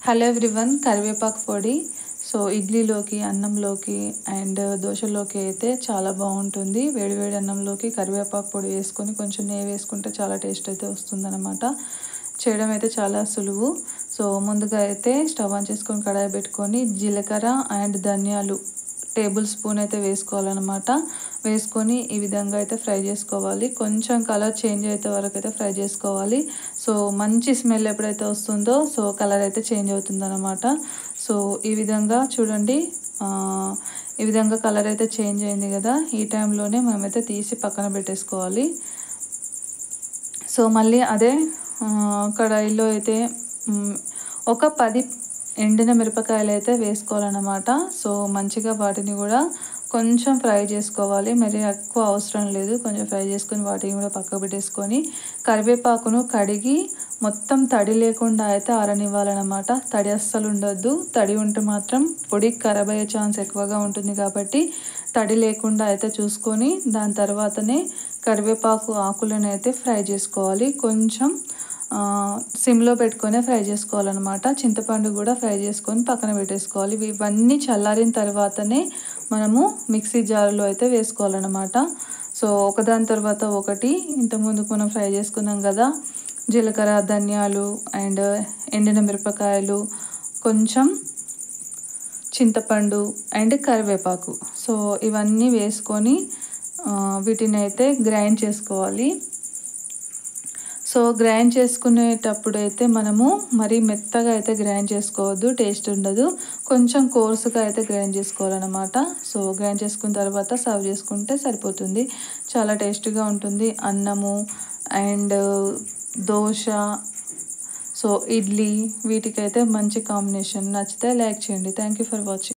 Hello everyone, కరివేపాకు పొడి. So ఇడ్లీలోకి, అన్నంలోకి అండ్ దోశలోకి అయితే చాలా బాగుంటుంది. వేడి వేడి అన్నంలోకి కరివేపాకు పొడి వేసుకొని కొంచెం నెయ్యి వేసుకుంటే చాలా టేస్ట్ అయితే వస్తుందన్నమాట. చేయడం అయితే చాలా సులువు. సో ముందుగా అయితే స్టవ్ ఆన్ చేసుకొని కడాయి పెట్టుకొని జీలకర్ర అండ్ ధనియాలు టేబుల్ స్పూన్ అయితే వేసుకోవాలన్నమాట. వేసుకొని ఈ విధంగా అయితే ఫ్రై చేసుకోవాలి. కొంచెం కలర్ చేంజ్ అయితే వరకు అయితే ఫ్రై చేసుకోవాలి. సో మంచి స్మెల్ ఎప్పుడైతే వస్తుందో సో కలర్ అయితే చేంజ్ అవుతుందన్నమాట. సో ఈ విధంగా చూడండి, ఈ విధంగా కలర్ అయితే చేంజ్ అయింది కదా. ఈ టైంలోనే మనమైతే తీసి పక్కన పెట్టేసుకోవాలి. సో మళ్ళీ అదే కడాయిలో అయితే ఒక 10 ఎండిన మిరపకాయలు అయితే వేసుకోవాలన్నమాట. సో మంచిగా వాటిని కూడా కొంచెం ఫ్రై చేసుకోవాలి. మరి ఎక్కువ అవసరం లేదు, కొంచెం ఫ్రై చేసుకొని వాటిని కూడా పక్కకు పెట్టేసుకొని కరివేపాకును కడిగి మొత్తం తడి లేకుండా అయితే ఆరనివ్వాలన్నమాట. తడి అస్సలు ఉండొద్దు. తడి ఉంటే మాత్రం పొడి ఖరాబ్ అయ్యే ఛాన్స్ ఎక్కువగా ఉంటుంది కాబట్టి తడి లేకుండా అయితే చూసుకొని దాని తర్వాతనే కరివేపాకు ఆకులను అయితే ఫ్రై చేసుకోవాలి. కొంచెం సిమ్లో పెట్టుకొని ఫ్రై చేసుకోవాలన్నమాట. చింతపండు కూడా ఫ్రై చేసుకొని పక్కన పెట్టేసుకోవాలి. ఇవన్నీ చల్లారిన తర్వాతనే మనము మిక్సీ జార్లో అయితే వేసుకోవాలన్నమాట. సో ఒకదాని తర్వాత ఒకటి ఇంతకుముందుకు మనం ఫ్రై చేసుకున్నాం కదా, జీలకర్ర, ధనియాలు అండ్ ఎండిన మిరపకాయలు, కొంచెం చింతపండు అండ్ కరివేపాకు. సో ఇవన్నీ వేసుకొని వీటిని అయితే గ్రైండ్ చేసుకోవాలి. సో గ్రైండ్ చేసుకునేటప్పుడు అయితే మనము మరీ మెత్తగా అయితే గ్రైండ్ చేసుకోవద్దు, టేస్ట్ ఉండదు. కొంచెం కోర్సుగా అయితే గ్రైండ్ చేసుకోవాలన్నమాట. సో గ్రైండ్ చేసుకున్న తర్వాత సర్వ్ చేసుకుంటే సరిపోతుంది. చాలా టేస్టీగా ఉంటుంది. అన్నము అండ్ దోశ, సో ఇడ్లీ, వీటికైతే మంచి కాంబినేషన్. నచ్చితే లైక్ చేయండి. Thank you for watching.